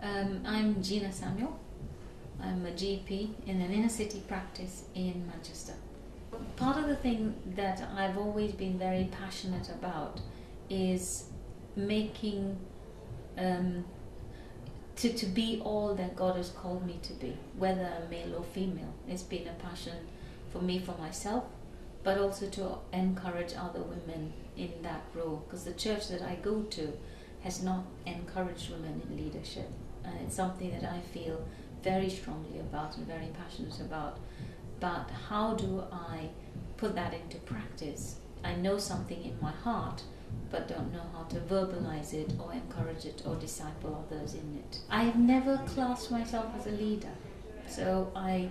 I'm Gina Samuel. I'm a GP in an inner city practice in Manchester. Part of the thing that I've always been very passionate about is making to be all that God has called me to be, whether I'm male or female. It's been a passion for me, for myself, but also to encourage other women in that role, because the church that I go to has not encouraged women in leadership, and it's something that I feel very strongly about and very passionate about. But how do I put that into practice? I know something in my heart, but don't know how to verbalize it or encourage it or disciple others in it. I have never classed myself as a leader, so I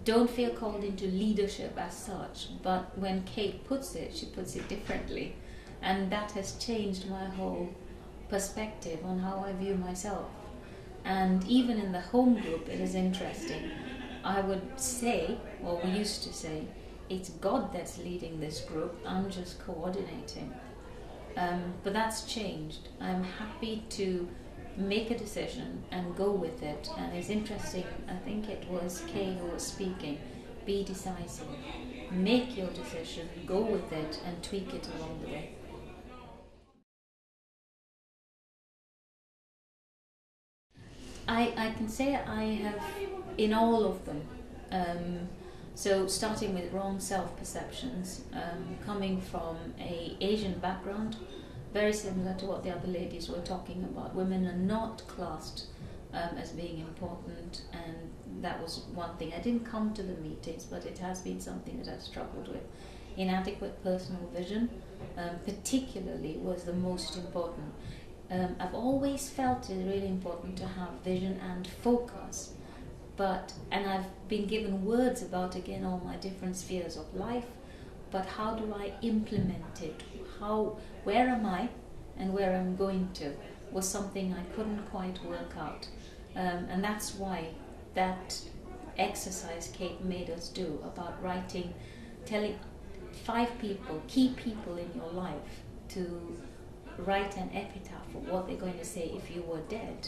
don't feel called into leadership as such, but when Kate puts it, she puts it differently, and that has changed my whole perspective on how I view myself. And even in the home group, it is interesting. I would say, or we used to say, it's God that's leading this group, I'm just coordinating. But that's changed. I'm happy to make a decision and go with it. And it's interesting, I think it was Kay who was speaking, be decisive. Make your decision, go with it, and tweak it along the way. I can say I have in all of them. So starting with wrong self-perceptions, coming from an Asian background, very similar to what the other ladies were talking about. Women are not classed as being important, and that was one thing. I didn't come to the meetings, but it has been something that I've struggled with. Inadequate personal vision, particularly, was the most important. I've always felt it really important to have vision and focus, and I've been given words about, again, all my different spheres of life, but how do I implement it? Where am I and where I'm going to was something I couldn't quite work out. And that's why that exercise Kate made us do about writing, telling 5 people, key people in your life, to write an epitaph of what they're going to say if you were dead,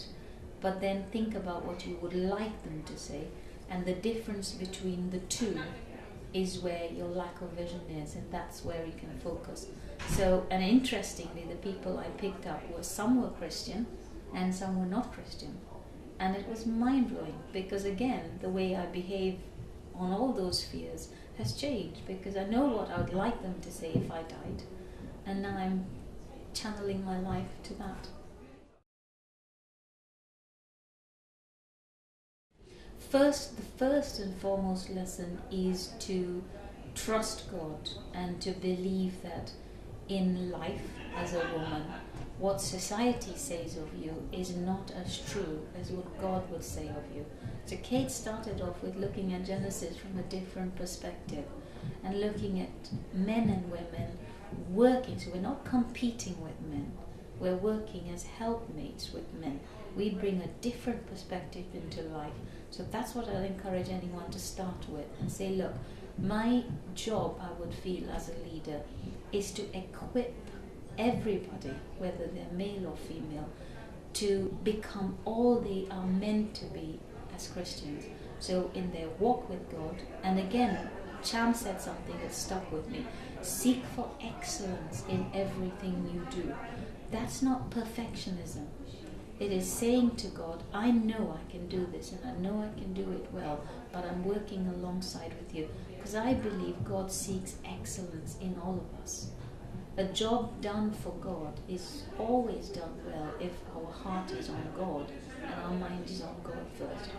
but then think about what you would like them to say, and the difference between the two is where your lack of vision is, and that's where you can focus. So, and interestingly, the people I picked up some were Christian and some were not Christian, and it was mind-blowing, because again, the way I behave on all those spheres has changed, because I know what I would like them to say if I died, and now I'm channeling my life to that. The first and foremost lesson is to trust God and to believe that in life as a woman, what society says of you is not as true as what God would say of you. So Kate started off with looking at Genesis from a different perspective and looking at men and women working. So we're not competing with men, we're working as helpmates with men. We bring a different perspective into life. So that's what I'll encourage anyone to start with, and say, look, my job, I would feel as a leader, is to equip everybody, whether they're male or female, to become all they are meant to be as Christians. So in their walk with God, and again, Cham said something that stuck with me, seek for excellence in everything you do. That's not perfectionism. It is saying to God, I know I can do this and I know I can do it well, but I'm working alongside with you, because I believe God seeks excellence in all of us. A job done for God is always done well if our heart is on God and our mind is on God first.